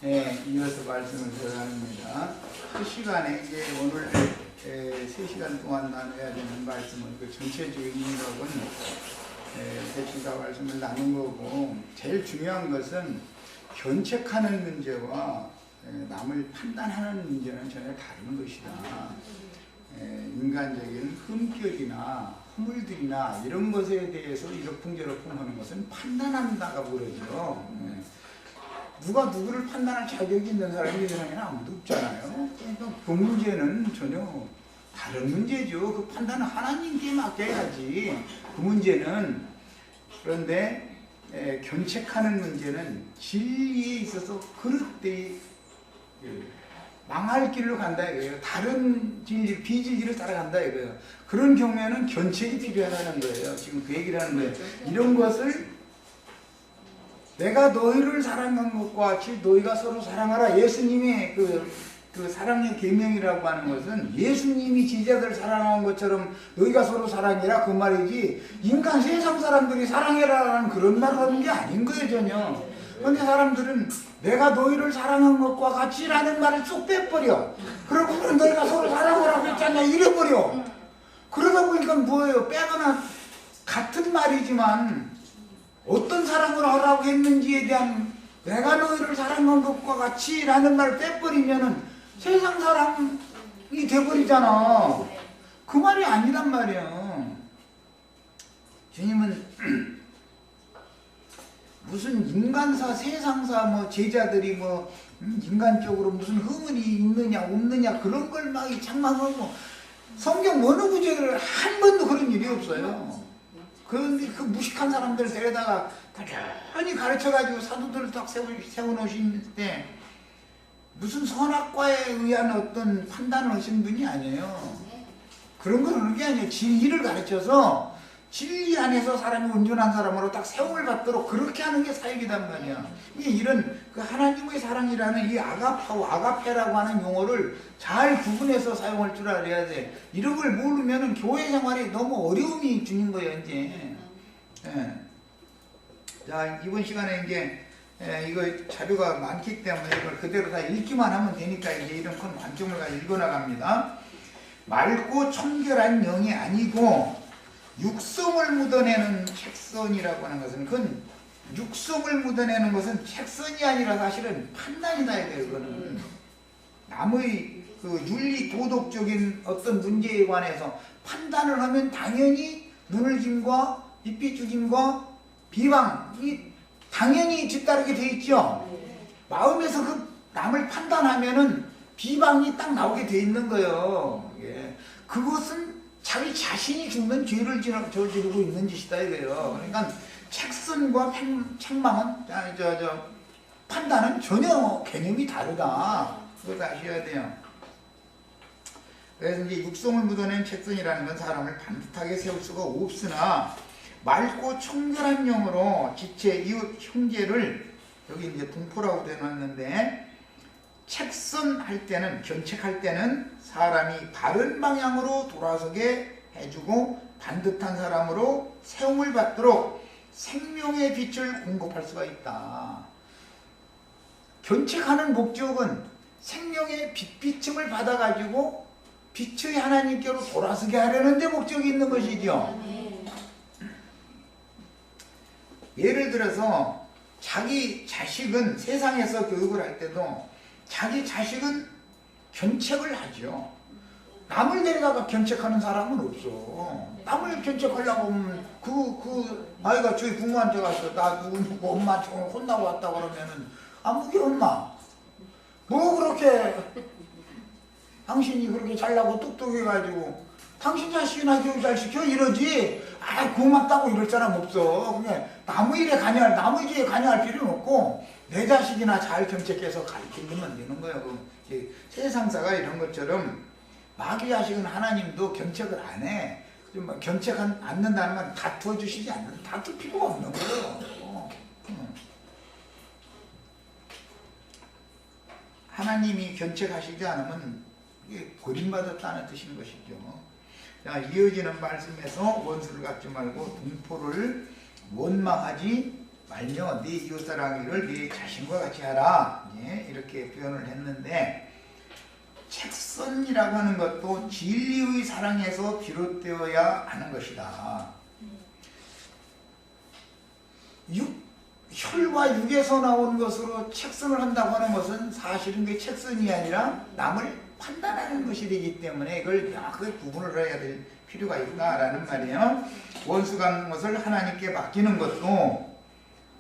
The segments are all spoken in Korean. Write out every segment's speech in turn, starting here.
이어서 말씀을 드려갑니다. 그 시간에 이제 오늘 3시간 동안 나눠야 되는 말씀은 그 전체적인 인격은 대충 다 말씀을 나눈 거고, 제일 중요한 것은 견책하는 문제와 남을 판단하는 문제는 전혀 다른 것이다. 인간적인 흠결이나 허물들이나 이런 것에 대해서 이러쿵저러쿵 하는 것은 판단한다가 그러죠. 누가 누구를 판단할 자격이 있는 사람이 이 세상에는 아무도 없잖아요. 그러니까 그 문제는 전혀 다른 문제죠. 그 판단은 하나님께 맡겨야지. 그 문제는. 그런데 견책하는 문제는 진리에 있어서 그릇되이 망할 길로 간다 이거예요. 다른 진리, 비진리를 따라간다 이거예요. 그런 경우에는 견책이 필요하다는 거예요. 지금 그 얘기를 하는 거예요. 이런 것을 내가 너희를 사랑한 것과 같이 너희가 서로 사랑하라. 예수님의 그 사랑의 계명이라고 하는 것은 예수님이 제자들 사랑한 것처럼 너희가 서로 사랑해라 그 말이지, 인간 세상 사람들이 사랑해라라는 그런 말을 하는 게 아닌 거예요 전혀. 그런데 사람들은 내가 너희를 사랑한 것과 같이라는 말을 쏙 빼버려. 그러고 너희가 서로 사랑하라고 했잖아 이래버려. 그러다 보니까 뭐예요? 빼거나 같은 말이지만 어떤 사랑을 하라고 했는지에 대한, 내가 너희를 사랑한 것과 같이 라는 말을 빼버리면은 세상 사랑이 돼버리잖아. 그 말이 아니란 말이에요. 주님은 무슨 인간사, 세상사, 뭐 제자들이 뭐 인간적으로 무슨 허물이 있느냐 없느냐 그런 걸 막 장망하고, 성경 어느 구절을 한 번도 그런 일이 없어요. 그런데 그 무식한 사람들 데려다가 부지런히 가르쳐가지고 사도들을 딱 세워놓으시는데 무슨 선악과에 의한 어떤 판단을 하신 분이 아니에요. 그런 건 하는 게 아니에요. 진리를 가르쳐서 진리 안에서 사람이 온전한 사람으로 딱 세움을 받도록 그렇게 하는 게 사역이단 말이야. 이게 이런 그 하나님의 사랑이라는 이 아가파고 아가페라고 하는 용어를 잘 구분해서 사용할 줄 알아야 돼. 이런 걸 모르면은 교회 생활이 너무 어려움이 주는 거예요, 이제. 자, 이번 시간에 이제 이거 자료가 많기 때문에 이걸 그대로 다 읽기만 하면 되니까 이제 이런 큰 관점을 가지고 읽어나갑니다. 맑고 청결한 영이 아니고 육성을 묻어내는 책선이라고 하는 것은, 그건 육성을 묻어내는 것은 책선이 아니라 사실은 판단이다 이거예요. 그거는 남의 그 윤리 도덕적인 어떤 문제에 관해서 판단을 하면 당연히 눈을짐과 입비죽임과 비방이 당연히 뒤따르게 돼 있죠. 마음에서 그 남을 판단하면은 비방이 딱 나오게 돼 있는 거예요. 그것은 자기 자신이 죽는 죄를 저지르고 있는 짓이다 이거예요. 그러니까 책선과 책망은, 판단은 전혀 개념이 다르다. 그걸 아셔야 돼요. 그래서 이제 육성을 묻어낸 책선이라는 건 사람을 반듯하게 세울 수가 없으나, 맑고 청결한 영으로 지체 이웃 형제를, 여기 이제 동포라고 되어놨는데, 책선할 때는, 견책할 때는 사람이 바른 방향으로 돌아서게 해주고 반듯한 사람으로 세움을 받도록 생명의 빛을 공급할 수가 있다. 견책하는 목적은 생명의 빛비침을 받아가지고 빛의 하나님께로 돌아서게 하려는 데 목적이 있는 것이죠. 예를 들어서 자기 자식은, 세상에서 교육을 할 때도 자기 자식은 견책을 하죠. 남을 데려다가 견책하는 사람은 없어. 남을 견책하려고 하면 그 아이가 저희 부모한테 가서 나 누구 엄마한테 오늘 혼나고 왔다 그러면은, 아무게 엄마 뭐 그렇게 당신이 그렇게 잘나고 똑똑해가지고 당신 자식이나 교육 잘 시켜 이러지, 고맙다고 이럴 사람 없어. 그냥 남의 일에 관여할, 남의 죄에 관여할 필요는 없고 내 자식이나 잘 견책해서 가르치면 되는 거예요. 세상사가 이런 것처럼 마귀 자식은 하나님도 견책을 안 해. 좀 견책 않는다는 건 다투어 주시지 않는, 다툴 필요가 없는 거예요. 하나님이 견책하시지 않으면 이게 버림받았다는 뜻인 것이죠. 자, 이어지는 말씀에서 원수를 갖지 말고 동포를 원망하지 말며 네 이웃사랑이를 네 자신과 같이 하라. 예, 이렇게 표현을 했는데 책선이라고 하는 것도 진리의 사랑에서 비롯되어야 하는 것이다. 혈과 육에서 나온 것으로 책선을 한다고 하는 것은 사실은 그 책선이 아니라 남을 판단하는 것이 되기 때문에 이걸 명확하게 구분을 해야 될 필요가 있다라는 말이에요. 원수가 것을 하나님께 맡기는 것도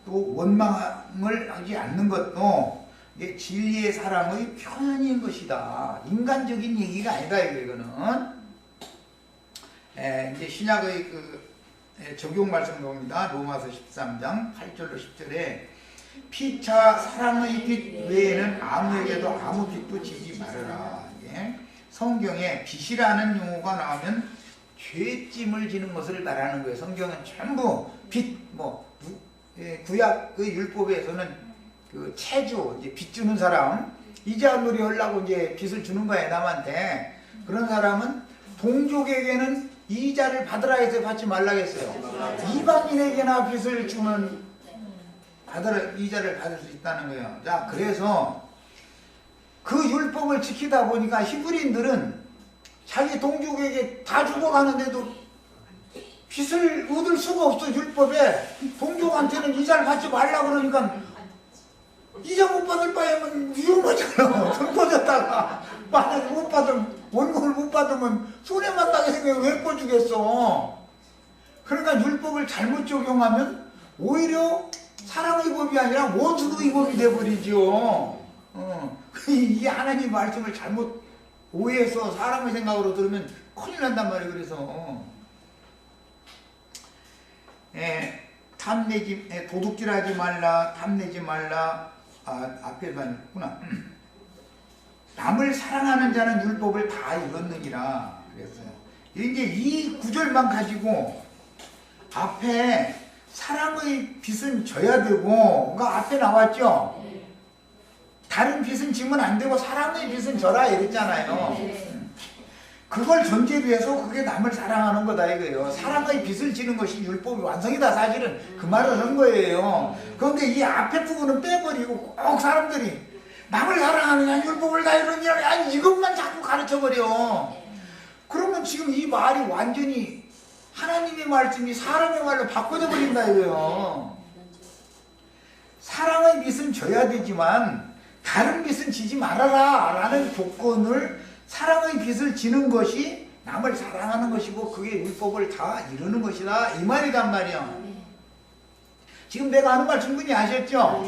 또 원망을 하지 않는 것도 이게 진리의 사랑의 표현인 것이다. 인간적인 얘기가 아니다 이거는. 이제 신약의 적용 말씀 봅니다. 로마서 13장 8절로 10절에 피차 사랑의 빛 외에는 아무에게도 아무 빛도 지지 말아라. 성경에 빛이라는 용어가 나오면 죄짐을 지는 것을 말하는 거예요. 성경은 전부 빛, 구약 그 율법에서는 그 체주, 이제 빚 주는 사람, 이자 놀이 하려고 이제 빚을 주는 거예요, 남한테. 그런 사람은 동족에게는 이자를 받으라 해서 받지 말라 했어요. 이방인에게나 빚을 주면 이자를 받을 수 있다는 거예요. 자, 그래서 그 율법을 지키다 보니까 히브리인들은 자기 동족에게 다 죽어가는데도 빚을 얻을 수가 없어. 율법에 동족한테는 이자를 받지 말라 그러니까 이자 못 받을 바에는 위험하잖아. 돈 터졌다가 만약에 못 받으면 원금을 못 받으면 손해만 나게 생겨서 왜 꿔주겠어. 그러니까 율법을 잘못 적용하면 오히려 사랑의 법이 아니라 원수의 법이 돼버리죠. 이게 하나님 말씀을 잘못 오해해서 사람의 생각으로 들으면 큰일 난단 말이에요. 그래서 도둑질하지 말라, 탐내지 말라. 앞에도 있구나. 남을 사랑하는 자는 율법을 다 이뤘느니라 그랬어요. 이제 이 구절만 가지고 앞에 사랑의 빚은 져야 되고, 그러니까 앞에 나왔죠. 다른 빚은 지면 안 되고 사랑의 빚은 져라 이랬잖아요. 그걸 전제로 해서 그게 남을 사랑하는 거다 이거예요. 사랑의 빚을 지는 것이 율법의 완성이다. 사실은 그 말을 한 거예요. 그런데 이 앞에 부분은 빼버리고 꼭 사람들이 남을 사랑하느냐 율법을 다 이루느냐 아니 이것만 자꾸 가르쳐버려. 그러면 지금 이 말이 완전히 하나님의 말씀이 사람의 말로 바꿔져 버린다 이거예요. 사랑의 빚은 져야 되지만 다른 빚은 지지 말아라 라는 조건을 사랑의 빚을 지는 것이 남을 사랑하는 것이고 그게 율법을 다 이루는 것이다 이 말이란 말이야. 지금 내가 하는 말 충분히 아셨죠?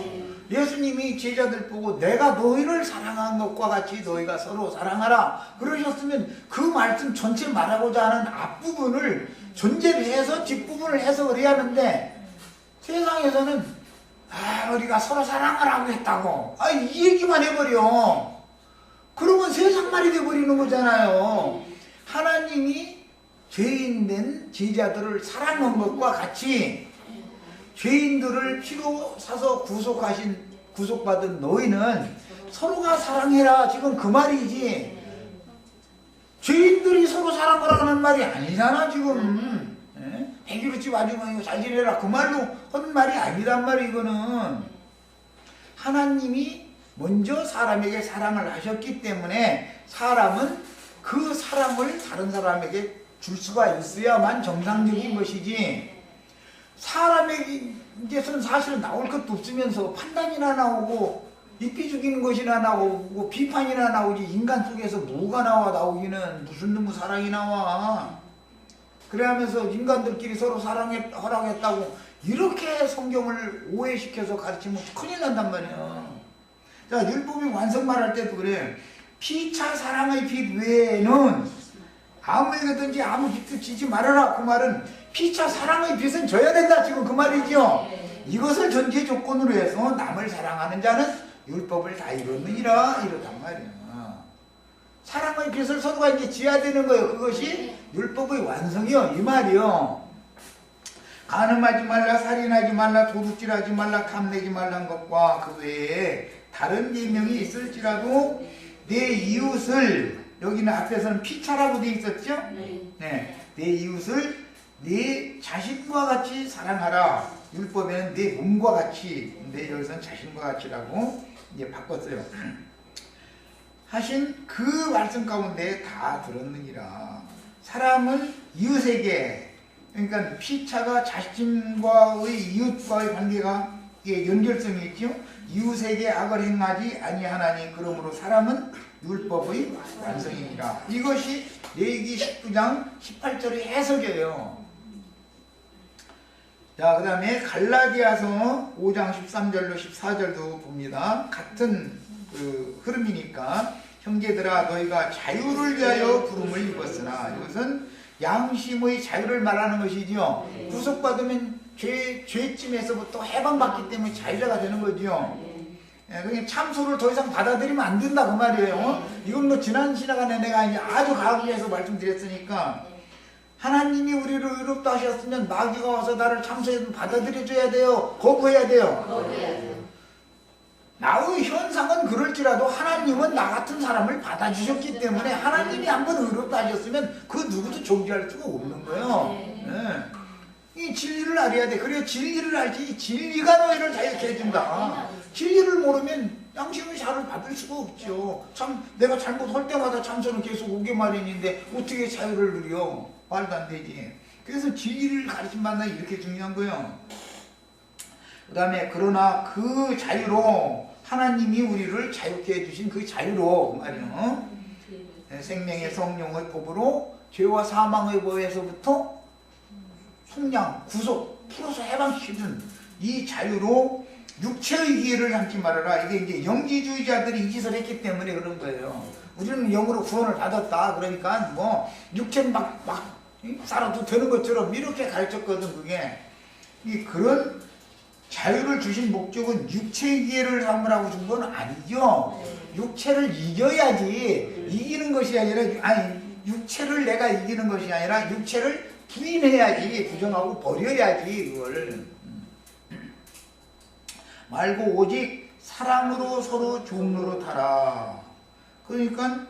예수님이 제자들 보고 내가 너희를 사랑한 것과 같이 너희가 서로 사랑하라 그러셨으면 그 말씀 전체 말하고자 하는 앞부분을 전제를 해서 뒷부분을 해석을 해야 하는데 세상에서는 우리가 서로 사랑하라고 했다고 이 얘기만 해버려. 그러면 세상 말이 돼버리는 거잖아요. 하나님이 죄인된 제자들을 사랑한 것과 같이 죄인들을 피로 사서 구속받은 너희는 서로가 사랑해라 지금 그 말이지 죄인들이 서로 사랑하라는 말이 아니잖아 지금. 백이루집 아주머니 잘 지내라 그 말로 한 말이 아니란 말이야. 이거는 하나님이 먼저 사람에게 사랑을 하셨기 때문에 사람은 그 사랑을 다른 사람에게 줄 수가 있어야만 정상적인 것이지 사람에게서는 사실은 나올 것도 없으면서 판단이나 나오고 입비 죽이는 것이나 나오고 비판이나 나오지 인간 속에서 뭐가 나오기는 무슨 놈의 사랑이 나와. 그래 하면서 인간들끼리 서로 허락했다고 이렇게 성경을 오해시켜서 가르치면 큰일 난단 말이야. 자, 율법이 완성 말할 때도 그래. 피차 사랑의 빛 외에는 아무에게든지 아무 빛도 지지 말아라. 그 말은 피차 사랑의 빛은 져야 된다 지금 그 말이죠. 이것을 전제 조건으로 해서 남을 사랑하는 자는 율법을 다 이뤘느니라 이렇단 말이야. 사랑의 빛을 서로가 이제 지어야 되는 거예요. 그것이 율법의 완성이요 이 말이요. 간음하지 말라, 살인하지 말라, 도둑질하지 말라, 탐내지 말라는 것과 그 외에 다른 예명이 있을지라도 내 이웃을, 여기는 앞에서는 피차라고 되어 있었죠? 네. 내 이웃을 내 자신과 같이 사랑하라. 율법에는 내 몸과 같이, 근데 여기서는 자신과 같이라고 이제 바꿨어요. 하신 그 말씀 가운데 다 들었느니라. 사람은 이웃에게, 그러니까 피차가 자신과의 이웃과의 관계가 연결성이 있죠. 이웃에게 악을 행하지 아니하나니 그러므로 사람은 율법의 완성이니라. 이것이 레위기 19장 18절의 해석이에요. 자, 그 다음에 갈라디아서 5장 13절로 14절도 봅니다. 같은 그 흐름이니까 형제들아 너희가 자유를 위하여 부름을 입었으나, 이것은 양심의 자유를 말하는 것이죠. 구속받으면 죄짐에서부터 해방받기 때문에 자유자가 되는 거죠. 그냥 참소를 더 이상 받아들이면 안 된다 그 말이에요. 이건 뭐 지난 시간에 내가 이제 아주 강조해서 말씀드렸으니까, 하나님이 우리를 의롭다 하셨으면 마귀가 와서 나를 참소해서 받아들여줘야 돼요? 거부해야 돼요? 나의 현상은 그럴지라도 하나님은 나 같은 사람을 받아주셨기 때문에, 하나님이 한번 의롭다 하셨으면 그 누구도 정죄할 수가 없는 거예요. 이 진리를 알아야 돼. 그래야 진리를 알지, 진리가 너희를 자유케 해준다. 진리를 모르면 양심의 자유를 받을 수가 없죠. 참 내가 잘못할 때마다 참소는 계속 오게 마련인데 어떻게 자유를 누려? 말도 안 되지. 그래서 진리를 가르침 받나 이렇게 중요한 거예요. 그 다음에 그러나 그 자유로 하나님이 우리를 자유케 해주신 그 자유로 말이요, 생명의 성령의 법으로 죄와 사망의 법에서부터 속량, 구속, 풀어서 해방시켜준 이 자유로 육체의 기회를 삼지 말아라. 이게 이제 영지주의자들이 이 짓을 했기 때문에 그런 거예요. 우리는 영으로 구원을 받았다. 그러니까 뭐 육체는 막 살아도 되는 것처럼 이렇게 가르쳤거든. 그게 그런 자유를 주신 목적은 육체의 기회를 삼으라고 준 건 아니죠. 육체를 이겨야지, 이기는 것이 아니라, 아니 육체를 내가 이기는 것이 아니라 육체를 부인해야지, 부정하고 버려야지. 그걸 말고 오직 사랑으로 서로 종로릇하라. 그러니까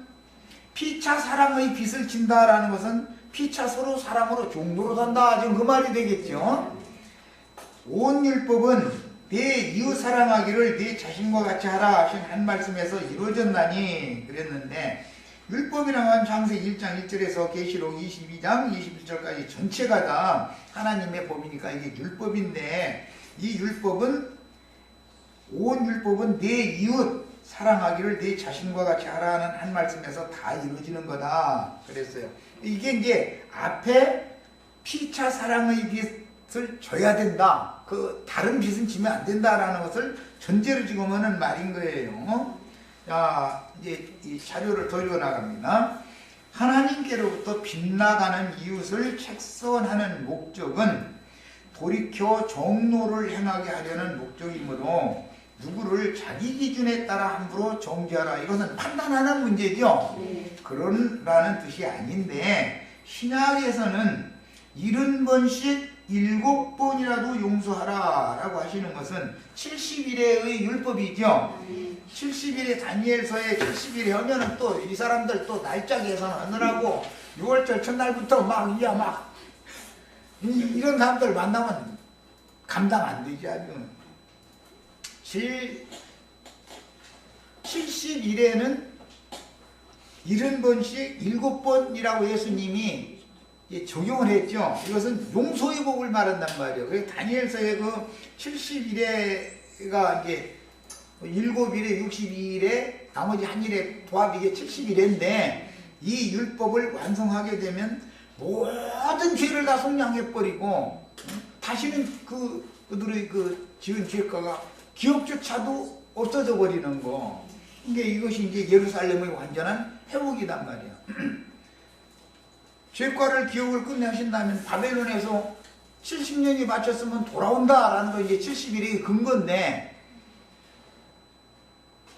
피차 사랑의 빚을 진다라는 것은 피차 서로 사랑으로 종로릇한다, 지금 그 말이 되겠죠. 온 율법은 내 이웃 사랑하기를 내 자신과 같이 하라 하신 한 말씀에서 이루어졌나니 그랬는데, 율법이란 건 창세 1장 1절에서 계시록 22장 21절까지 전체가 다 하나님의 법이니까 이게 율법인데, 이 율법은, 온 율법은 내 이웃 사랑하기를 내 자신과 같이 하라는 한 말씀에서 다 이루어지는 거다 그랬어요. 이게 이제 앞에 피차 사랑의 빚을 져야 된다, 그 다른 빚은 지면 안 된다라는 것을 전제로 지금 하는 말인 거예요. 자, 이제 이 자료를 더 읽어 나갑니다. 하나님께로부터 빗나가는 이웃을 책선하는 목적은 돌이켜 정로를 행하게 하려는 목적이므로 누구를 자기 기준에 따라 함부로 정죄하라. 이것은 판단하는 문제죠. 그런라는 뜻이 아닌데, 신약에서는 70번씩 7번이라도 용서하라 라고 하시는 것은 70일의 율법이죠. 70일에 다니엘서에 70일에 하면은 또 이 사람들 또 날짜 계산하느라고 6월절 첫날부터 막 이런 사람들 만나면 감당 안 되지. 아주 70일에는 70번씩 7번이라고 예수님이 적용을 했죠. 이것은 용서의 복을 말한단 말이에요. 그래서 다니엘서의 그 70일에가 이제 7일에 62일에 나머지 한 일에 도합, 이게 70일인데 이 율법을 완성하게 되면 모든 죄를 다 속량해버리고 다시는 그들의 그 지은 죄가가 기억조차도 없어져 버리는 거. 이것이 이제 예루살렘의 완전한 회복이단 말이야. 죄과를 기억을 끝내 하신다면 바벨론에서 70년이 마쳤으면 돌아온다라는 거 이제 70일의 근거인데,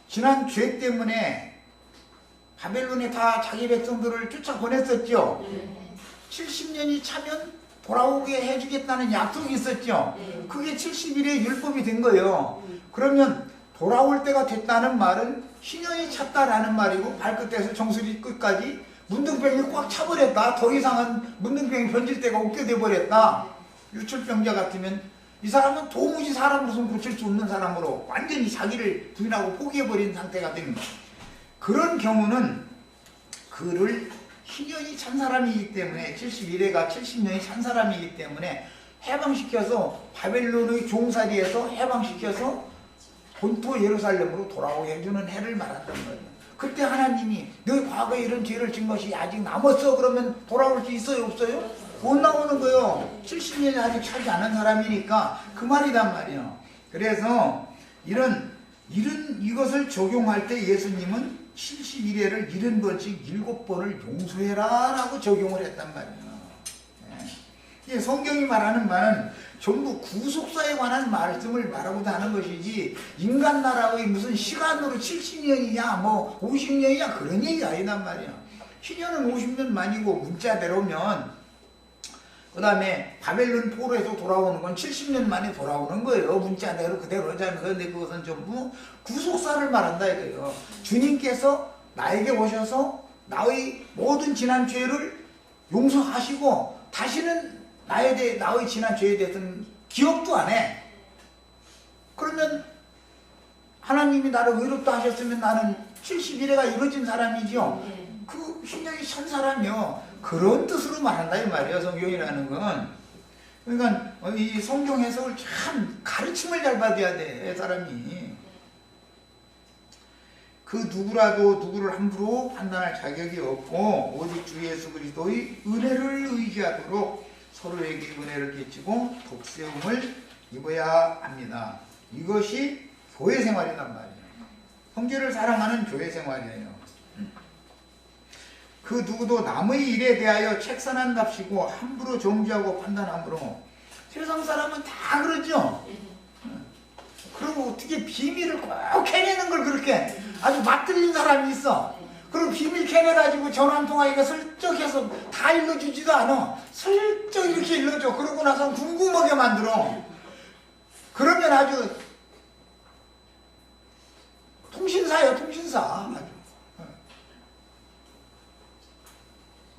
지난 죄 때문에 바벨론에 다 자기 백성들을 쫓아보냈었죠. 70년이 차면 돌아오게 해주겠다는 약속이 있었죠. 그게 70일의 율법이 된 거예요. 그러면 돌아올 때가 됐다는 말은 신년이 찼다라는 말이고, 발끝에서 정수리 끝까지 문둥병이 꽉 차버렸다. 더 이상은 문둥병이 번질 데가 없게 돼버렸다. 유출병자 같으면 이 사람은 도무지 사람으로서는 고칠 수 없는 사람으로 완전히 자기를 부인하고 포기해버린 상태가 됩니다. 그런 경우는 그를 희년이 찬 사람이기 때문에 71회가 70년이 찬 사람이기 때문에 해방시켜서 바벨론의 종살이에서 해방시켜서 본토 예루살렘으로 돌아오게 해주는 해를 말한단 말이에요. 그때 하나님이 너희 과거에 이런 죄를 진 것이 아직 남았어 그러면 돌아올 수 있어요 없어요? 못 나오는 거요. 70년이 아직 차지 않은 사람이니까 그 말이란 말이에요. 그래서 이것을 적용할 때 예수님은 71회를 70번씩 7번을 용서해라 라고 적용을 했단 말이에요. 예. 성경이 말하는 바는 전부 구속사에 관한 말씀을 말하고자 하는 것이지 인간 나라의 무슨 시간으로 70년이냐 뭐 50년이냐 그런 얘기가 아니란 말이에요. 희년은 50년 만이고 문자대로면 그 다음에 바벨론 포로에서 돌아오는 건 70년 만에 돌아오는 거예요. 문자대로 그대로 하자면. 그런데 그것은 전부 구속사를 말한다 이거예요. 주님께서 나에게 오셔서 나의 모든 지난 죄를 용서하시고 다시는 나의 지난 죄에 대해서는 기억도 안 해. 그러면 하나님이 나를 의롭다 하셨으면 나는 71회가 이루어진 사람이죠. 그 신령이 찬 사람이요. 그런 뜻으로 말한다 이 말이에요. 성경이라는 건. 그러니까 이 성경 해석을 참 가르침을 잘 받아야 돼 사람이. 그 누구라도 누구를 함부로 판단할 자격이 없고 오직 주 예수 그리스도의 은혜를 의지하도록 서로에게 은혜를 끼치고 독세움을 입어야 합니다. 이것이 교회 생활이란 말이에요. 형제를 사랑하는 교회 생활이에요. 그 누구도 남의 일에 대하여 책선한답시고 함부로 정죄하고 판단함으로. 세상 사람은 다 그러죠. 그리고 어떻게 비밀을 꼭 캐내는 걸 그렇게 아주 맛들린 사람이 있어. 그리고 비밀 캐내가지고 전화 한 통화 이거 슬쩍 해서 다 일러주지도 않아. 슬쩍 이렇게 일러줘. 그러고 나서 궁금하게 만들어. 그러면 아주 통신사예요, 통신사. 아주.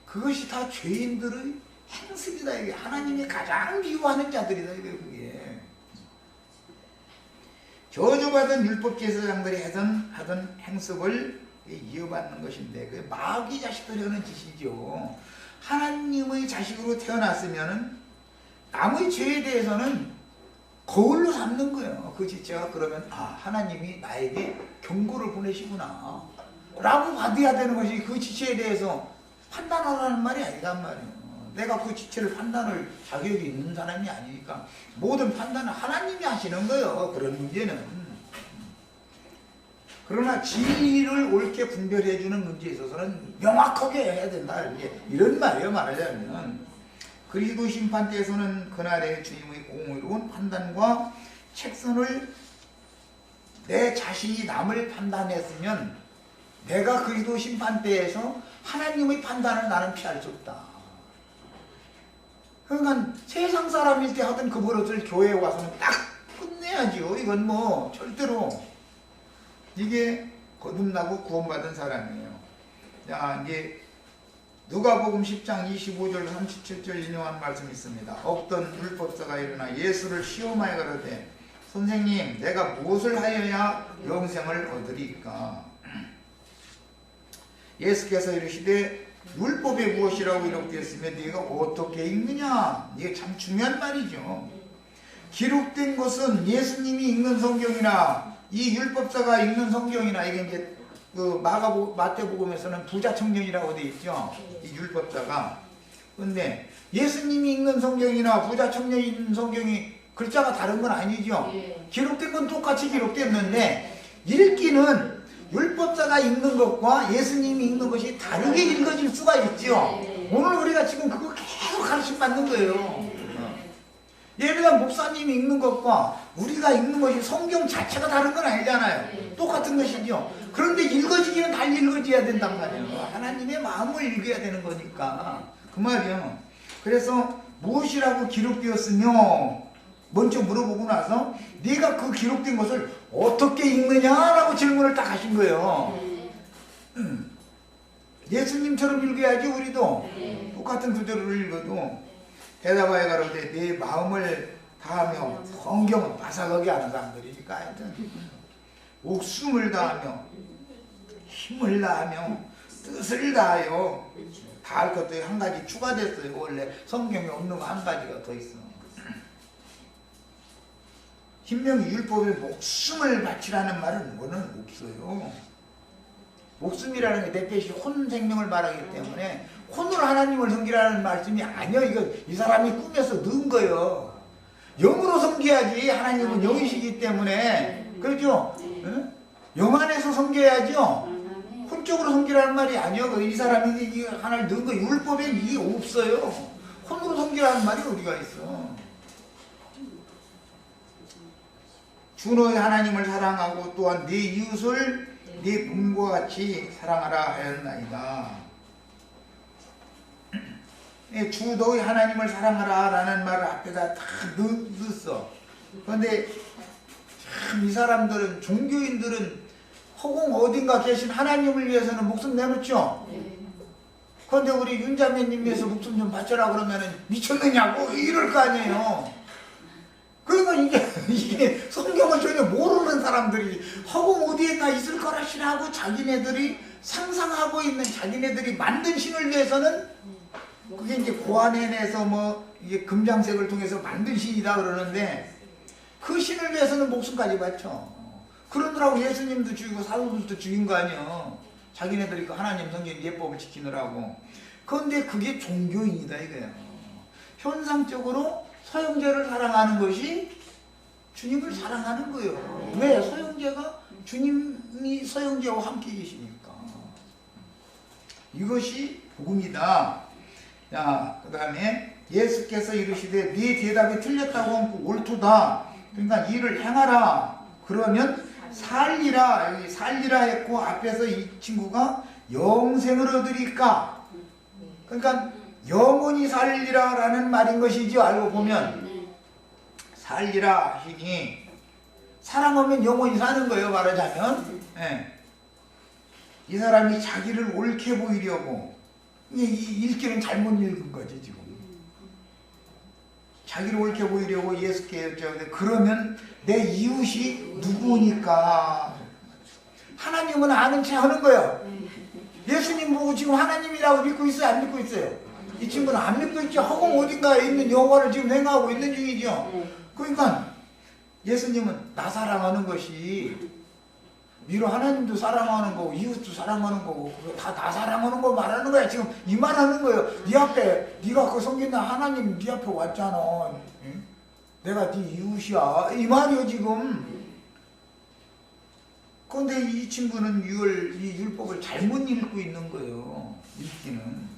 그것이 다 죄인들의 행습이다. 이게 하나님이 가장 미워하는 자들이다. 이게 그게. 저주받은 율법 제사장들이 하던 행습을 이어받는 것인데 그게 마귀 자식들이 하는 짓이죠. 하나님의 자식으로 태어났으면 남의 죄에 대해서는 거울로 삼는 거예요. 그 지체가. 그러면 하나님이 나에게 경고를 보내시구나 라고 받아야 되는 것이 그 지체에 대해서 판단하라는 말이 아니란 말이에요. 내가 그 지체를 판단할 자격이 있는 사람이 아니니까 모든 판단은 하나님이 하시는 거예요. 그런 문제는. 그러나 진리를 옳게 분별해주는 문제에 있어서는 명확하게 해야 된다. 이런 말이에요. 말하자면 그리스도 심판 때에서는 그날의 주님의 공의로운 판단과 책선을 내 자신이 남을 판단했으면 내가 그리스도 심판 때에서 하나님의 판단을 나는 피할 수 없다. 그러니까 세상 사람일 때 하던 그 버릇을 교회에 와서는 딱 끝내야죠. 이건 뭐 절대로. 이게 거듭나고 구원받은 사람이에요. 자, 이제 누가복음 10장 25절 37절 인용한 말씀이 있습니다. 없던 율법사가 일어나 예수를 시험하여 가로되 선생님 내가 무엇을 하여야 영생을 얻으리까? 예수께서 이르시되 율법이 무엇이라고 이렇게했으며 네가 어떻게 읽느냐? 이게 참 중요한 말이죠. 기록된 것은 예수님이 읽는 성경이나 이 율법사가 읽는 성경이나 이게 이제 그 마태복음에서는 부자 청년이라고 되어 있죠. 이 율법사가. 근데 예수님이 읽는 성경이나 부자 청년이 읽는 성경이 글자가 다른 건 아니죠. 기록된 건 똑같이 기록됐는데 읽기는 율법사가 읽는 것과 예수님이 읽는 것이 다르게 읽어질 수가 있죠. 오늘 우리가 지금 그거 계속 가르침 받는 거예요. 예를 들면 목사님이 읽는 것과 우리가 읽는 것이 성경 자체가 다른 건 아니잖아요. 똑같은 것이죠. 그런데 읽어지기는 달리 읽어져야 된단 말이에요. 하나님의 마음을 읽어야 되는 거니까. 그 말이에요. 그래서 무엇이라고 기록되었으며 먼저 물어보고 나서 네가 그 기록된 것을 어떻게 읽느냐라고 질문을 딱 하신 거예요. 예수님처럼 읽어야지 우리도. 똑같은 구절을 읽어도 대답하여 가로되 네 마음을 다하며 성경은 바삭하게 하는 사람들이니까 하여튼 목숨을 다하며 힘을 다하며 뜻을 다하여 다 할 것들이 한 가지 추가됐어요. 원래 성경에 없는 거 한 가지가 더 있어. 신명기 율법에 목숨을 바치라는 말은 뭐는 없어요. 목숨이라는 게 대표시 혼 생명을 말하기 때문에 혼으로 하나님을 섬기라는 말씀이 아니요. 이거 이 사람이 꿈에서 넣은 거예요. 영으로 섬겨야지. 하나님은 영이시기 때문에. 그렇죠? 응? 영 안에서 섬겨야죠. 혼적으로 섬기라는 말이 아니요. 이 사람이 이 하나를 넣은 거 율법엔 이게 없어요. 혼으로 섬기라는 말이 어디가 있어. 주 너의 하나님을 사랑하고 또한 네 이웃을 네 부모와 같이 사랑하라 하였나이다. 주 너의 하나님을 사랑하라 라는 말을 앞에다 다 넣었어. 그런데 참 이 사람들은, 종교인들은 허공 어딘가 계신 하나님을 위해서는 목숨 내놓죠. 그런데 우리 윤자매님 위해서 목숨 좀 바쳐라 그러면은 미쳤느냐고 이럴 거 아니에요. 그러니까 이게 성경을 전혀 모르는 사람들이 허공 어디에나 있을 거라 신하고 자기네들이 상상하고 있는, 자기네들이 만든 신을 위해서는, 그게 이제 고안해내서 뭐 이게 금장색을 통해서 만든 신이다 그러는데 그 신을 위해서는 목숨까지 바쳐. 그러느라고 예수님도 죽이고 사도들도 죽인 거 아니에요. 자기네들이 그 하나님 성경 예법을 지키느라고. 그런데 그게 종교인이다 이거예요. 현상적으로 서형제를 사랑하는 것이 주님을 사랑하는 거예요. 왜? 서형제가 주님이 서형제와 함께 계시니까. 이것이 복음이다. 자, 그 다음에 예수께서 이르시되 네 대답이 틀렸다고 하면 옳도다. 그러니까 이를 행하라. 그러면 살리라. 여기 살리라 했고 앞에서 이 친구가 영생을 얻으리까. 그러니까 영원히 살리라 라는 말인 것이죠. 알고 보면 살리라 하시니 사랑하면 영원히 사는 거예요. 말하자면 이 사람이 자기를 옳게 보이려고 이 읽기는 잘못 읽은 거지 지금. 자기를 옳게 보이려고 예수께 여쭤는데 그러면 내 이웃이 누구니까? 하나님은 아는 체 하는 거예요. 예수님 보고 지금 하나님이라고 믿고 있어요? 안 믿고 있어요? 이 친구는 안 믿고 있죠. 허공 어딘가에 있는 영화를 지금 행하고 있는 중이죠. 그러니까 예수님은 나 사랑하는 것이 미로 하나님도 사랑하는 거고 이웃도 사랑하는 거고 다 나 사랑하는 거 말하는 거야. 지금 이 말하는 거예요. 네 앞에 네가 그 섬기는 하나님 네 앞에 왔잖아. 응? 내가 네 이웃이야. 이 말이요 지금. 그런데 이 친구는 이 율법을 잘못 읽고 있는 거예요. 읽기는.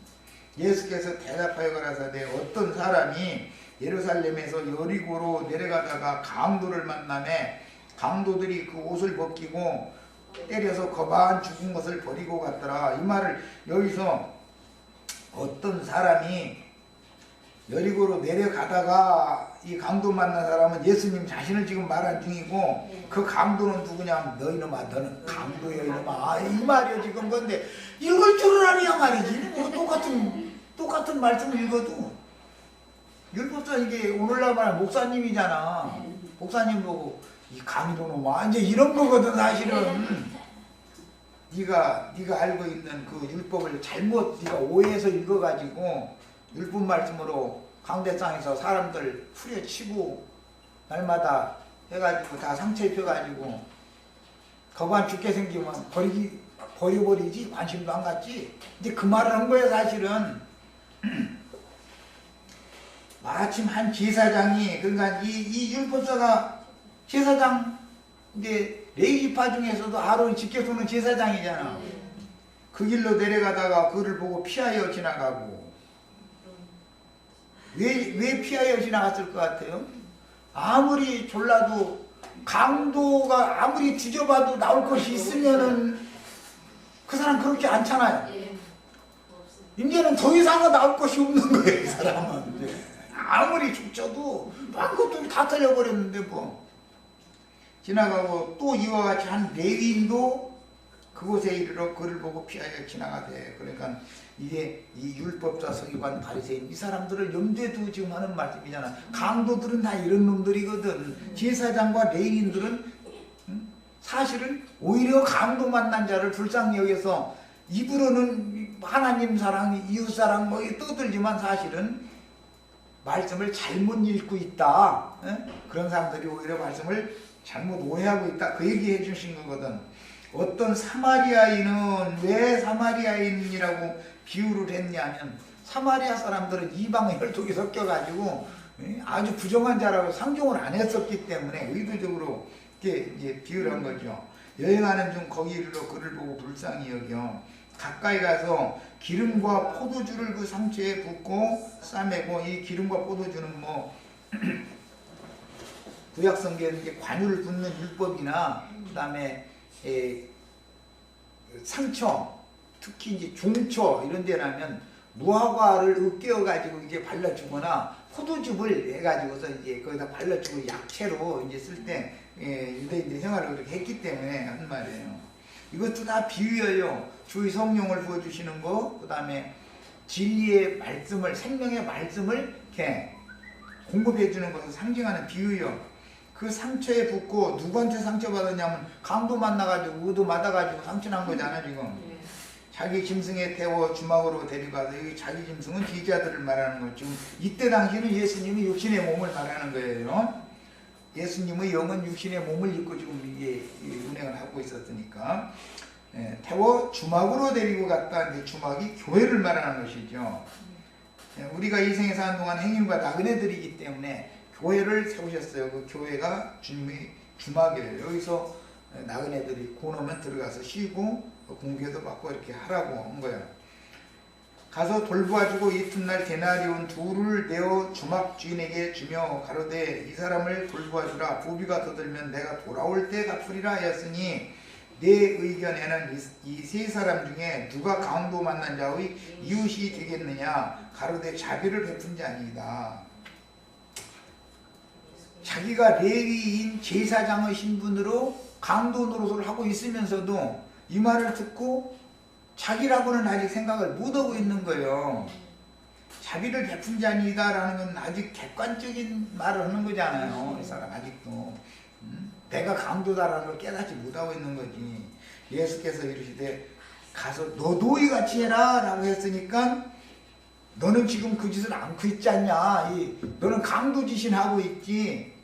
예수께서 대답하여 가라사대 어떤 사람이 예루살렘에서 여리고로 내려가다가 강도를 만나매 강도들이 그 옷을 벗기고 때려서 거반 죽은 것을 버리고 갔더라. 이 말을 여기서 어떤 사람이 여리고로 내려가다가 이 강도 만난 사람은 예수님 자신을 지금 말한 중이고 그 강도는 누구냐? 너 이놈아, 너는 강도야 이놈아. 이 말이야 지금. 건데 읽을 줄을 아니야 말이지. 똑같은 말씀 읽어도 율법사 이게 오늘날 말하는 목사님이잖아. 목사님 보고 이 강도놈아 이제 이런 거거든 사실은. 네가 알고 있는 그 율법을 잘못 네가 오해해서 읽어가지고 율법 말씀으로 강대상에서 사람들 후려치고 날마다 해가지고 다 상처 입혀가지고 거반 죽게 생기면 버려버리지 관심도 안 갖지. 이제 그 말을 한 거예요 사실은. 마침 한 제사장이 그러니까 이 율법사가 제사장 이제 레위지파 중에서도 아론이 지켜주는 제사장이잖아. 그 길로 내려가다가 그를 보고 피하여 지나가고. 왜 피하여 지나갔을 것 같아요? 아무리 졸라도 강도가 아무리 뒤져봐도 나올 것이 있으면은 그 사람 그렇게 않잖아요. 이제는 더 이상은 나올 것이 없는 거예요 이 사람은. 아무리 죽져도 막 그것도 다 털려버렸는데 뭐. 지나가고 또 이와 같이 한 레위인도 그곳에 이르러 그를 보고 피하여 지나가되. 그러니까 이게 이 율법자 서기관 바리새인 이 사람들을 염두에 두고 지금 하는 말씀이잖아. 강도들은 다 이런 놈들이거든. 제사장과 레위인들은 사실은 오히려 강도 만난 자를 불쌍히 여겨서 입으로는 하나님 사랑, 이웃 사랑 뭐 떠들지만 사실은 말씀을 잘못 읽고 있다. 그런 사람들이 오히려 말씀을 잘못 오해하고 있다. 그 얘기 해주신 거거든. 어떤 사마리아인은 왜 사마리아인이라고 비유를 했냐면 사마리아 사람들은 이방의 혈통이 섞여가지고 아주 부정한 자라고 상종을 안 했었기 때문에 의도적으로 이렇게 이제 비유를 한 거죠. 여행하는 중 거기 이르러 그를 보고 불쌍히 여겨 가까이 가서 기름과 포도주를 그 상처에 붓고 싸매고. 이 기름과 포도주는 뭐 구약 성경에 이제 관유를 붓는 율법이나 그다음에 상처, 특히 이제 중처 이런 데라면 무화과를 으깨어 가지고 이제 발라주거나 포도즙을 해가지고서 이제 거기다 발라주고 약채로 이제 쓸 때 유대인들이 생활을 그렇게 했기 때문에 한 말이에요. 이것도 다 비유예요. 주의 성령을 부어주시는 거, 그 다음에 진리의 말씀을, 생명의 말씀을 이렇게 공급해 주는 것을 상징하는 비유예요. 그 상처에 붓고 누구한테 상처받았냐면 강도 만나가지고 의도 맞아가지고 상처난 거잖아 지금. 자기 짐승에 태워 주막으로 데려가서 이 자기 짐승은 제자들을 말하는 거죠. 지금 이때 당시는 예수님이 육신의 몸을 말하는 거예요. 예수님의 영은 육신의 몸을 입고 지금 이게 운행을 하고 있었으니까 태워 주막으로 데리고 갔다. 이제 주막이 교회를 말하는 것이죠. 우리가 이 생에 사는 동안 행님과 나그네들이기 때문에 교회를 세우셨어요. 그 교회가 주님의 주막이에요. 여기서 나그네들이 고노면 들어가서 쉬고 공개도 받고 이렇게 하라고 한 거예요. 가서 돌보아주고 이튿날 데나리온 둘을 내어 주막 주인에게 주며 가로되 이 사람을 돌보아주라. 부비가 더 들면 내가 돌아올 때 갚으리라 하였으니 내 의견에는 이 세 사람 중에 누가 강도 만난 자의 이웃이 되겠느냐. 가로되 자비를 베푼 자니이다. 자기가 레위인 제사장의 신분으로 강도 노릇을 하고 있으면서도 이 말을 듣고 자기라고는 아직 생각을 못하고 있는 거예요. 자비를 베푼 자니이다 라는 건 아직 객관적인 말을 하는 거잖아요. 이 사람 아직도 내가 강도다라는 걸 깨닫지 못하고 있는 거지. 예수께서 이르시되 가서 너도 이같이 해라 라고 했으니까 너는 지금 그 짓을 않고 있지 않냐. 너는 강도짓이하고 있지.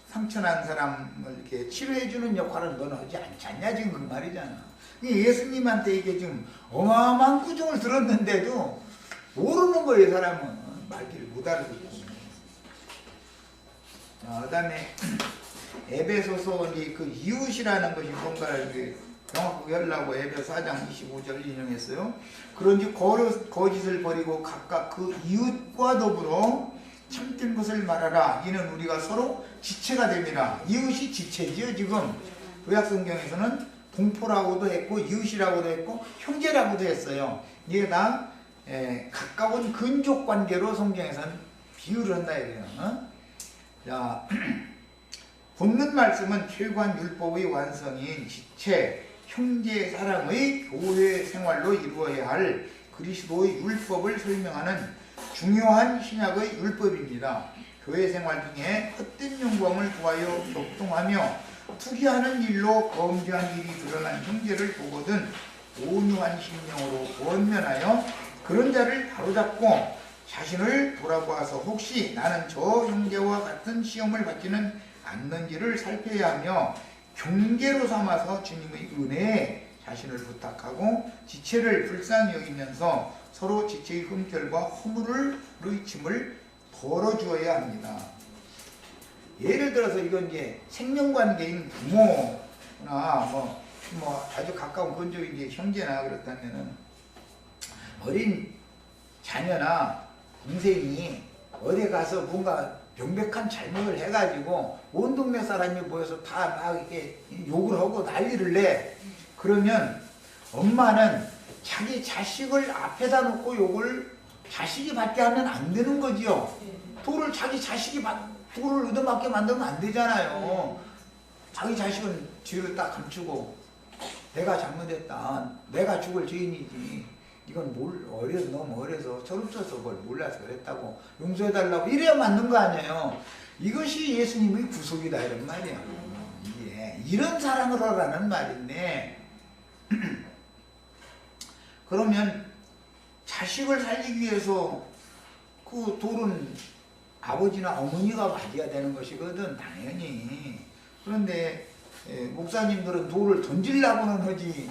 상처난 사람을 이렇게 치료해주는 역할을 너는 하지 않지 않냐. 지금 그 말이잖아. 예수님한테 이게 지금 어마어마한 꾸중을 들었는데도 모르는 거예요. 사람은 말귀를 못 알아듣고. 그 다음에 에베소서 그 이웃이라는 것이 뭔가를 정확하게 하려고 에베소 4장 25절 인용했어요. 그런지 거짓을 버리고 각각 그 이웃과 더불어 참된 것을 말하라. 이는 우리가 서로 지체가 됩니다. 이웃이 지체지요. 지금 구약성경에서는 동포라고도 했고 이웃이라고도 했고 형제라고도 했어요. 이게 다 가까운 근족 관계로 성경에서는 비유를 한다 이래요. 자, 본문 말씀은 최고한 율법의 완성인 지체, 형제 사랑의 교회 생활로 이루어야 할 그리스도의 율법을 설명하는 중요한 신약의 율법입니다. 교회 생활 중에 헛된 영광을 구하여 격동하며 투기하는 일로 범죄한 일이 드러난 형제를 보거든 온유한 심령으로 권면하여 그런 자를 바로잡고 자신을 돌아보아서 혹시 나는 저 형제와 같은 시험을 받지는 않는지를 살펴야 하며 경계로 삼아서 주님의 은혜에 자신을 부탁하고 지체를 불쌍히 여기면서 서로 지체의 흠결과 허물을 의침을 덜어주어야 합니다. 예를 들어서 이건 이제 생명관계인 부모나 뭐 아주 가까운 본적인 이제 형제나 그렇다면은 어린 자녀나 동생이 어디 가서 뭔가 명백한 잘못을 해가지고 온 동네 사람이 모여서 다 막 이렇게 욕을 하고 난리를 내. 그러면 엄마는 자기 자식을 앞에다 놓고 욕을 자식이 받게 하면 안 되는 거지요. 돌을 자기 자식이 돌을 얻어맞게 만들면 안 되잖아요. 자기 자식은 뒤를 딱 감추고 내가 잘못했다. 내가 죽을 죄인이지. 이건 너무 어려서 철없어서 그걸 몰라서 그랬다고 용서해달라고 이래야 맞는 거 아니에요. 이것이 예수님의 구속이다 이런 말이야. 이게 이런 사랑을 하라는 말인데 그러면 자식을 살리기 위해서 그 돌은 아버지나 어머니가 맞아야 되는 것이거든 당연히. 그런데 목사님들은 돌을 던지려고는 하지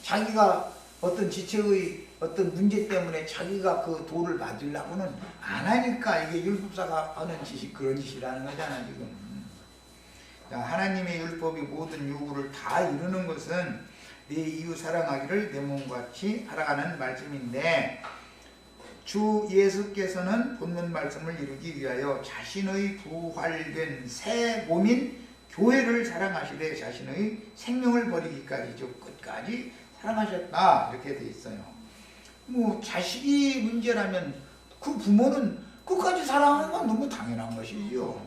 자기가 어떤 지체의 어떤 문제 때문에 자기가 그 돌을 맞으려고는 안 하니까 이게 율법사가 하는 짓이 그런 짓이라는 거잖아 지금. 하나님의 율법이 모든 요구를 다 이루는 것은 내 이웃 사랑하기를 내 몸같이 하라는 말씀인데 주 예수께서는 본문 말씀을 이루기 위하여 자신의 부활된 새 몸인 교회를 사랑하시되 자신의 생명을 버리기까지 즉 끝까지 사랑하셨다 이렇게 돼 있어요. 뭐 자식이 문제라면 그 부모는 끝까지 사랑하는 건 너무 당연한 것이죠.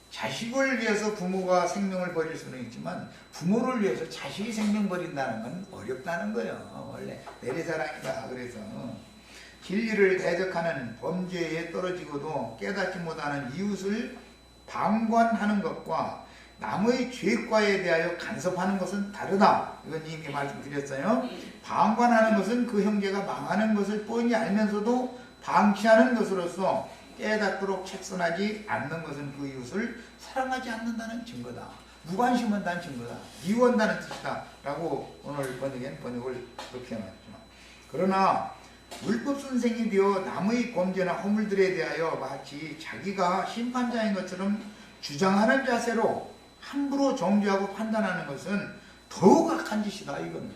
자식을 위해서 부모가 생명을 버릴 수는 있지만 부모를 위해서 자식이 생명 버린다는 건 어렵다는 거예요. 원래 내리사랑이다. 그래서 진리를 대적하는 범죄에 떨어지고도 깨닫지 못하는 이웃을 방관하는 것과 남의 죄과에 대하여 간섭하는 것은 다르다. 이건 이미 말씀드렸어요. 방관하는 것은 그 형제가 망하는 것을 뻔히 알면서도 방치하는 것으로서 깨닫도록 책선하지 않는 것은 그 이웃을 사랑하지 않는다는 증거다. 무관심한다는 증거다. 미워한다는 뜻이다. 라고 오늘 번역엔 번역을 그렇게 해놨죠. 그러나 율법 선생이 되어 남의 범죄나 허물들에 대하여 마치 자기가 심판자인 것처럼 주장하는 자세로 함부로 정죄하고 판단하는 것은 더욱 악한 짓이다. 이거는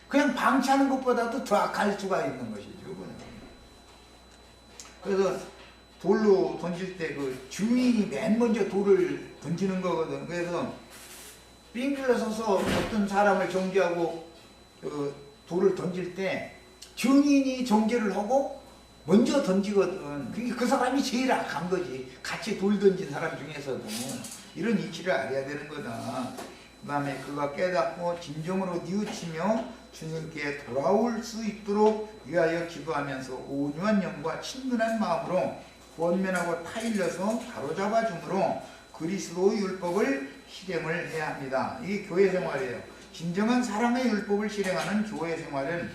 그냥 방치하는 것보다도 더 악할 수가 있는 것이죠. 그래서 돌로 던질 때 그 주인이 맨 먼저 돌을 던지는 거거든. 그래서 빙글러 서서 어떤 사람을 정죄하고 그 돌을 던질 때 증인이 정죄를 하고 먼저 던지거든. 그게 그 사람이 제일 악한 거지. 같이 돌 던진 사람 중에서도 이런 이치를 알아야 되는 거다. 그 다음에 그가 깨닫고 진정으로 뉘우치며 주님께 돌아올 수 있도록 위하여 기도하면서 온유한 영과 친근한 마음으로 권면하고 타일려서 바로잡아 주므로 그리스도의 율법을 실행을 해야 합니다. 이게 교회 생활이에요. 진정한 사랑의 율법을 실행하는 교회 생활은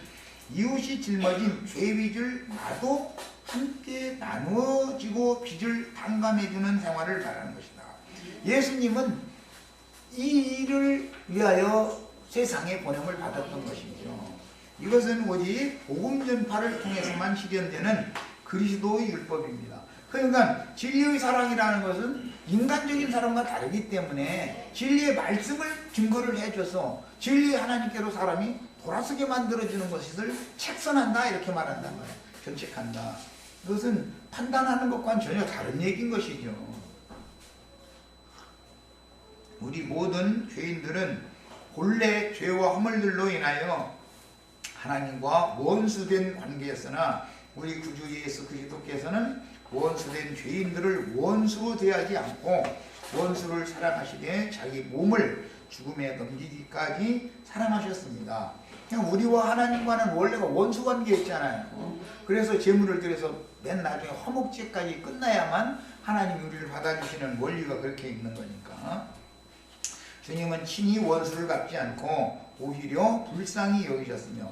이웃이 짊어진 죄 빚을 나도 함께 나누어지고 빚을 탕감해주는 생활을 말하는 것이다. 예수님은 이 일을 위하여 세상에 보냄을 받았던 것이죠. 이것은 오직 복음 전파를 통해서만 실현되는 그리스도의 율법입니다. 그러니까 진리의 사랑이라는 것은 인간적인 사랑과 다르기 때문에 진리의 말씀을 증거를 해줘서 진리의 하나님께로 사람이 돌아서게 만들어주는 것을 책선한다 이렇게 말한단 말이에요. 견책한다. 이것은 판단하는 것과는 전혀 다른 얘기인 것이죠. 우리 모든 죄인들은 본래 죄와 허물들로 인하여 하나님과 원수된 관계였으나 우리 구주 예수 그리스도께서는 원수된 죄인들을 원수로 대하지 않고 원수를 사랑하시되 자기 몸을 죽음에 넘기기까지 사랑하셨습니다. 그냥 우리와 하나님과는 원래가 원수 관계였잖아요. 그래서 제물을 드려서 맨 나중에 화목제까지 끝나야만 하나님이 우리를 받아주시는 원리가 그렇게 있는 거니까. 주님은 친히 원수를 갚지 않고 오히려 불쌍히 여기셨으며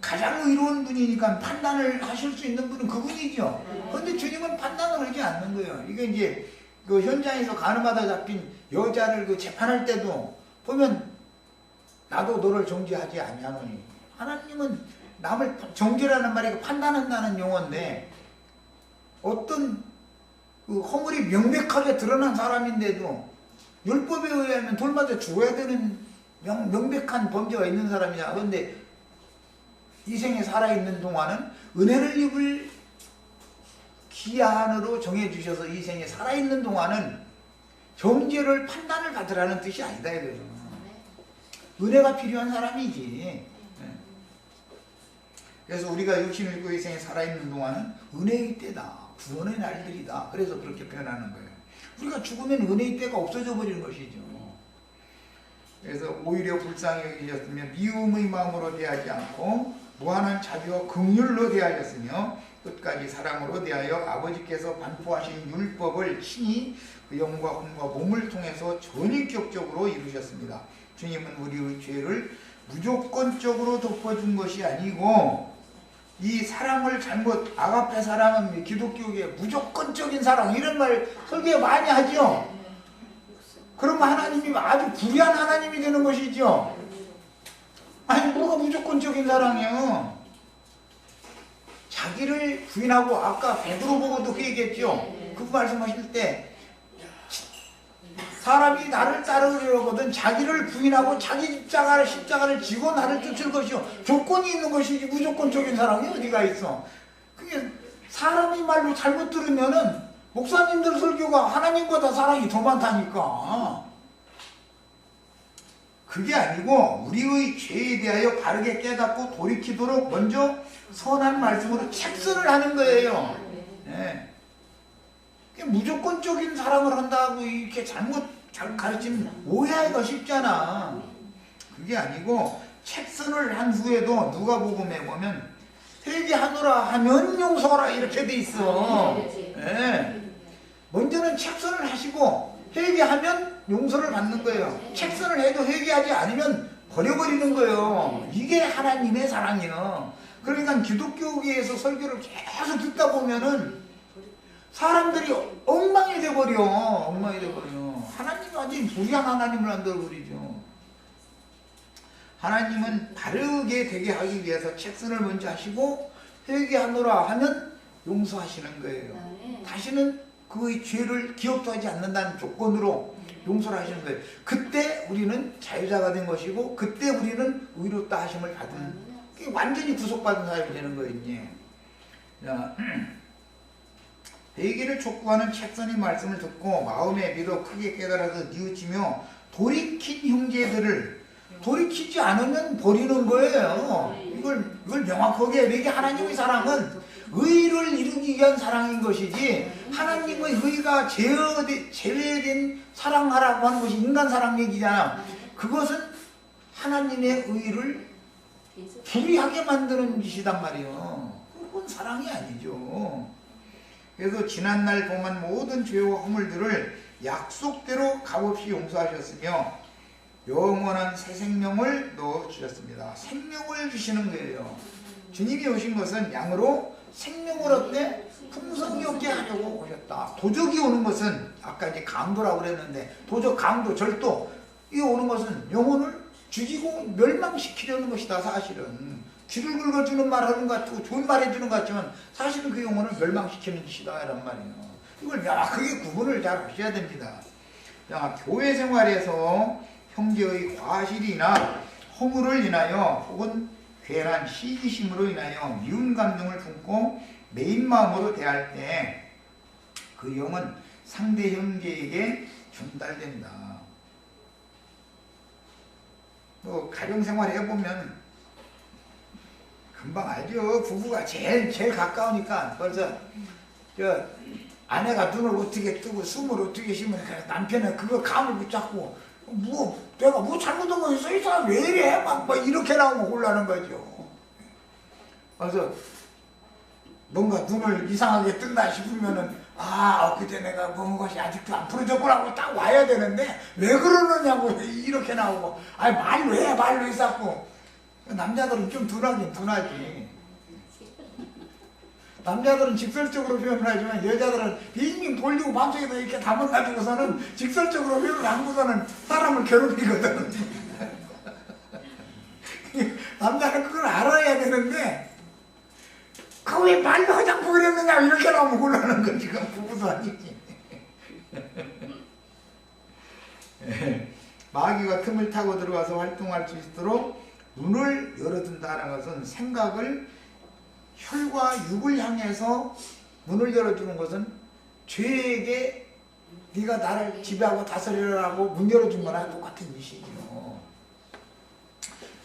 가장 의로운 분이니까 판단을 하실 수 있는 분은 그분이죠. 그런데 주님은 판단을 하지 않는 거예요. 이게 이제 그 현장에서 가늠하다 잡힌 여자를 그 재판할 때도 보면 나도 너를 정죄하지 아니하노니. 하나님은 남을 정죄라는 말이 판단한다는 용어인데 어떤 그 허물이 명백하게 드러난 사람인데도 율법에 의하면 돌마다 죽어야 되는 명백한 범죄가 있는 사람이냐. 그런데 이 생에 살아있는 동안은 은혜를 입을 기한으로 정해주셔서 이 생에 살아있는 동안은 정죄를 판단을 받으라는 뜻이 아니다 이거죠. 은혜가 필요한 사람이지. 그래서 우리가 육신을 입고 이 생에 살아있는 동안은 은혜의 때다. 구원의 날들이다. 그래서 그렇게 표현하는 거예요. 우리가 죽으면 은혜의 때가 없어져 버리는 것이죠. 그래서 오히려 불쌍히 여기셨으며 미움의 마음으로 대하지 않고 무한한 자비와 긍휼로 대하셨으며 끝까지 사랑으로 대하여 아버지께서 반포하신 율법을 친히 그 영과 혼과 몸을 통해서 전인격적으로 이루셨습니다. 주님은 우리의 죄를 무조건적으로 덮어준 것이 아니고 이 사랑을 잘못 아가페 사랑은 기독교계 무조건적인 사랑 이런 말 설교 많이 하죠. 그러면 하나님이 아주 불의한 하나님이 되는 것이죠. 아니 뭐가 무조건적인 사랑이에요. 자기를 부인하고 아까 베드로 보고도 그 얘기했죠. 그 말씀하실 때 사람이 나를 따르려거든 자기를 부인하고 자기 십자가를 지고 나를 쫓을 것이요. 조건이 있는 것이지 무조건적인 사랑이 어디가 있어. 그게 사람이 말로 잘못 들으면은 목사님들 설교가 하나님보다 사랑이 더 많다니까. 그게 아니고 우리의 죄에 대하여 바르게 깨닫고 돌이키도록 먼저 선한 말씀으로 책선을 하는 거예요. 네. 무조건적인 사랑을 한다고 이렇게 잘못 가르치면 오해하기가 쉽잖아. 그게 아니고 책선을 한 후에도 누가복음에 보면 회개하노라 하면 용서하라 이렇게 돼 있어. 네. 먼저는 책선을 하시고 회개하면 용서를 받는 거예요. 책선을 해도 회개하지 않으면 버려버리는 거예요. 이게 하나님의 사랑이에요. 그러니까 기독교계에서 설교를 계속 듣다 보면은 사람들이 엉망이 돼버려. 하나님이 완전히 불의한 하나님을 만들어버리죠. 하나님은 바르게 되게 하기 위해서 책선을 먼저 하시고 회개하노라 하면 용서하시는 거예요. 다시는 그 죄를 기억도 하지 않는다는 조건으로 용서를 하시는 거예요. 그때 우리는 자유자가 된 것이고 그때 우리는 의롭다 하심을 받은 완전히 구속받은 사람이 되는 거예요. 자, 회개를 촉구하는 책선의 말씀을 듣고 마음에 믿어 크게 깨달아서 뉘우치며 돌이킨 형제들을 돌이키지 않으면 버리는 거예요. 이걸 명확하게 이게 하나님의 사랑은 의를 이루기 위한 사랑인 것이지 하나님의 의가 제외된 사랑하라고 하는 것이 인간 사랑 얘기잖아. 그것은 하나님의 의를 불의하게 만드는 짓이단 말이에요. 그건 사랑이 아니죠. 그래서 지난날 범한 모든 죄와 허물들을 약속대로 값없이 용서하셨으며 영원한 새 생명을 넣어주셨습니다. 생명을 주시는 거예요. 주님이 오신 것은 양으로 생명을 얻되 풍성히 얻게 하려고 오셨다. 도적이 오는 것은 아까 이제 강도라고 그랬는데 도적, 강도, 절도 이 오는 것은 영혼을 죽이고 멸망시키려는 것이다. 사실은 귀를 긁어주는 말 하는 것 같고 좋은 말 해주는 것 같지만 사실은 그 영혼을 멸망시키는 짓이다 이란 말이에요. 이걸 명확하게 구분을 잘 하셔야 됩니다. 자, 교회 생활에서 형제의 과실이나 허물을 인하여 혹은 괜한 시기심으로 인하여 미운 감정을 품고 매인 마음으로 대할 때 그 영은 상대 형제에게 전달된다. 뭐 가정생활 해보면 금방 알죠. 부부가 제일 가까우니까 벌써 저 아내가 눈을 어떻게 뜨고 숨을 어떻게 쉬면 남편은 그거 감을 붙잡고 내가 뭐 잘못한 거 있어? 이 사람 왜 이래? 막 이렇게 나오면 곤란한 거죠. 그래서 뭔가 눈을 이상하게 뜬다 싶으면은 그때 내가 먹은 것이 아직도 안 풀어졌구나 하고 딱 와야 되는데 왜 그러느냐고 이렇게 나오고 말로 해 말로 해갖고 남자들은 좀 둔하지. 남자들은 직설적으로 표현을 하지만 여자들은 빙빙 돌리고 밤새도 이렇게 담아가지고서는 직설적으로 표현을 하고서는 사람을 괴롭히거든. 남자는 그걸 알아야 되는데 그 왜 말로 하지 않고 그랬느냐 이렇게 나오면 곤란한 거지. 그건 부부도 아니지. 마귀가 틈을 타고 들어와서 활동할 수 있도록 눈을 열어둔다는 것은 생각을 혈과 육을 향해서 문을 열어주는 것은 죄에게 네가 나를 지배하고 다스리라고 문 열어준 거나 똑같은 짓이죠.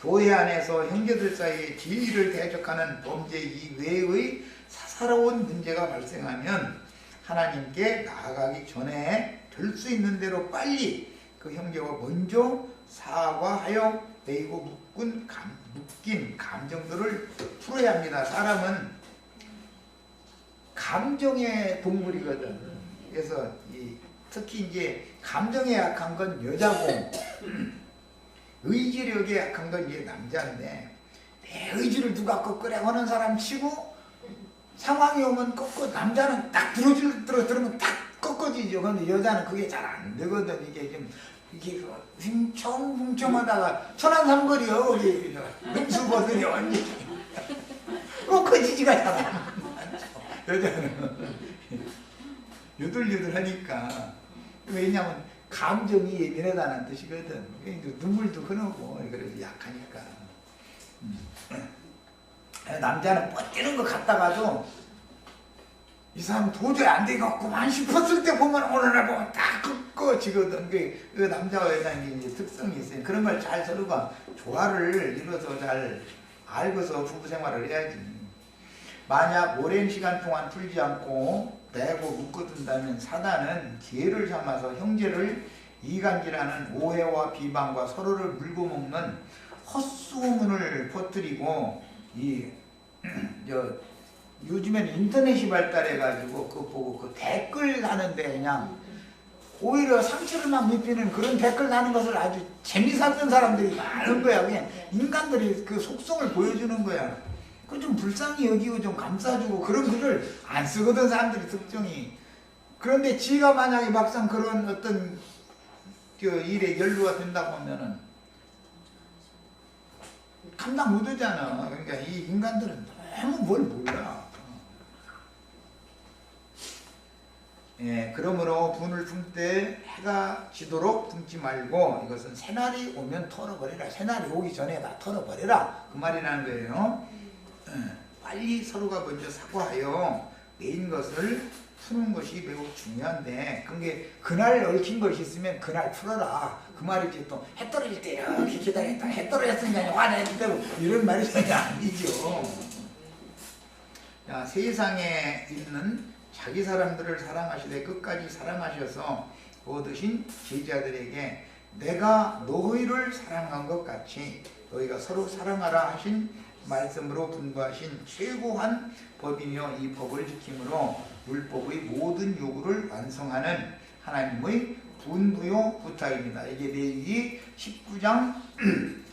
교회 안에서 형제들 사이에 진리를 대적하는 범죄 이외의 사사로운 문제가 발생하면 하나님께 나아가기 전에 될 수 있는 대로 빨리 그 형제와 먼저 사과하여 베이고 묶인 감정들을 풀어야 합니다. 사람은 감정의 동물이거든. 그래서 특히 이제 감정에 약한 건 여자고 의지력에 약한 건 이제 남자인데, 내 의지를 누가 꺾으려고 하는 사람 치고 상황이 오면 남자는 딱 들으면 딱 꺾어지죠. 근데 여자는 그게 잘 안 되거든. 이게 훔청훔청하다가 천안삼거리요. 우리 능수거든이 완전히 꺾어지지가 잘 안 맞죠. 여자는 유들유들하니까. 왜냐면 감정이 예민하다는 뜻이거든. 눈물도 흐르고 그래서 약하니까. 남자는 뻗기는 것 같다가도 이 사람 도저히 안 되겠구만 싶었을 때 보면 오늘 보면 다 꺾어지거든. 그 남자와 여자의 이제 특성이 있어요. 그런 걸 잘 서로가 조화를 이뤄서 잘 알고서 부부 생활을 해야지. 만약 오랜 시간 동안 풀지 않고 내고 묶어둔다면 사단은 기회를 삼아서 형제를 이간질하는 오해와 비방과 서로를 물고 먹는 헛소문을 퍼뜨리고 요즘에는 인터넷이 발달해가지고 그거 보고 그 댓글 다는데 그냥 오히려 상처를 막 입히는 그런 댓글 다는 것을 아주 재미삼는 사람들이 많은 거야. 그냥 인간들이 그 속성을 보여주는 거야. 그 좀 불쌍히 여기고 좀 감싸주고 그런 글을 안 쓰거든 사람들이 특정이. 그런데 지가 만약에 막상 그런 어떤 일에 연루가 된다고 하면은 감당 못하잖아. 그러니까 이 인간들은 너무 뭘 몰라. 예, 그러므로 분을 품 때 해가 지도록 품지 말고 이것은 새날이 오면 털어버리라. 새날이 오기 전에 다 털어버리라. 그 말이라는 거예요. 빨리 서로가 먼저 사과하여 내인 것을 푸는 것이 매우 중요한데, 그게 그날 얽힌 것이 있으면 그날 풀어라. 그 말이지. 또 해 떨어질 때 이렇게 기다렸다. 해 떨어졌으니까 화내는데 이런 말이 전혀 아니죠. 자, 세상에 있는 자기 사람들을 사랑하시되 끝까지 사랑하셔서 얻으신 제자들에게 내가 너희를 사랑한 것 같이 너희가 서로 사랑하라 하신 말씀으로 분부하신 최고한 법이며, 이 법을 지킴으로 율법의 모든 요구를 완성하는 하나님의 분부요 부탁입니다. 이게 레위기 19장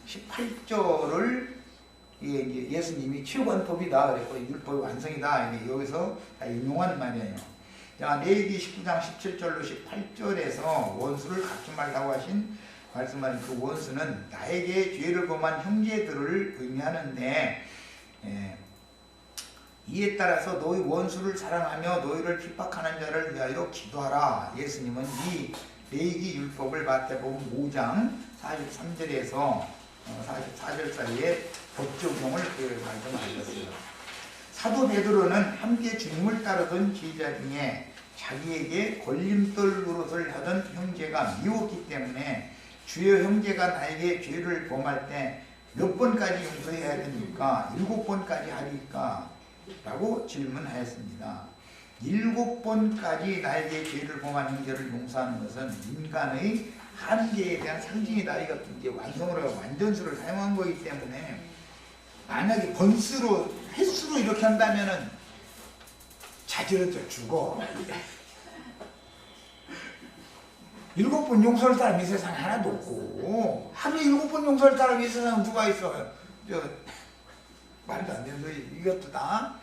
18절을 예수님이 최고한 법이다. 그래서 율법의 완성이다. 이게 여기서 인용한 말이에요. 자, 레위기 19장 17절로 18절에서 원수를 갚지 말라고 하신 말씀하신 그 원수는 나에게 죄를 범한 형제들을 의미하는데, 이에 따라서 너희 원수를 사랑하며 너희를 핍박하는 자를 위하여 기도하라. 예수님은 이 레위기 율법을 마태복음 5장 43절에서 44절 사이에 법 적용을 말씀하셨어요. 사도 베드로는 함께 주님을 따르던 제자 중에 자기에게 걸림돌 노릇을 하던 형제가 미웠기 때문에 주여 형제가 나에게 죄를 범할 때 몇 번까지 용서해야 됩니까? 7번까지 하리까? 라고 질문하였습니다. 7번까지 나에게 죄를 범한 형제를 용서하는 것은 인간의 한계에 대한 상징이다. 이것도 이제 완성으로 완전수를 사용한 거기 때문에, 만약에 번수로 횟수로 이렇게 한다면은 자지러져 죽어. 7번 용서할 사람이 이 세상에 하나도 없고, 하루에 7번 용서할 사람이 이 세상에 누가 있어요? 말도 안 되는 소리. 이것도 다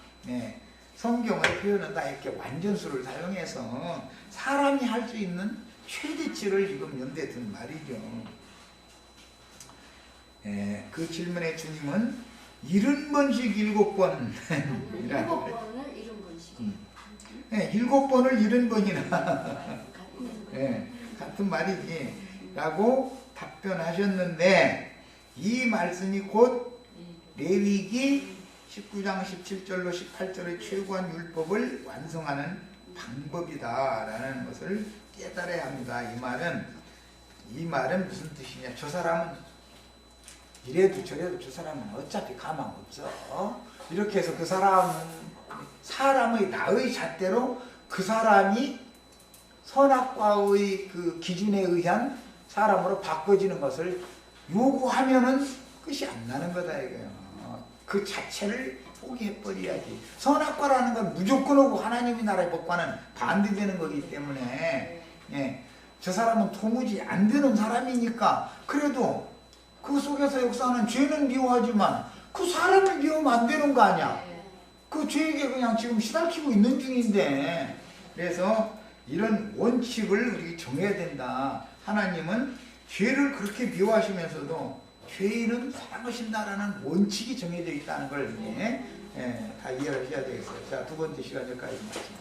성경의 표현은 다 이렇게 완전수를 사용해서 사람이 할 수 있는 최대치를 지금 연대에 둔 말이죠. 그 질문에 주님은 70번씩 7번 7번을 70번씩 7번을 70번이나 같은 말이지 라고 답변하셨는데, 이 말씀이 곧 레위기 19장 17절로 18절의 최고한 율법을 완성하는 방법이다 라는 것을 깨달아야 합니다. 이 말은 무슨 뜻이냐? 저 사람은 이래도 저래도 저 사람은 어차피 가망 없어. 이렇게 해서 그 사람은 사람의 나의 잣대로 그 사람이 선악과의 그 기준에 의한 사람으로 바꿔지는 것을 요구하면은 끝이 안 나는 거다 이거예요. 그 자체를 포기해버려야지. 선악과라는 건 무조건 오고 하나님의 나라의 법과는 반대되는 거기 때문에 예, 저 사람은 도무지 안 되는 사람이니까 그래도 그 속에서 역사하는 죄는 미워하지만 그 사람을 미워하면 안 되는 거 아니야. 그 죄에게 그냥 지금 시달키고 있는 중인데 그래서 이런 원칙을 우리 정해야 된다. 하나님은 죄를 그렇게 미워하시면서도 죄인은 사랑하신다라는 원칙이 정해져 있다는 걸 다 이해를 해야 되겠어요. 자, 두 번째 시간 여기까지 마칩니다.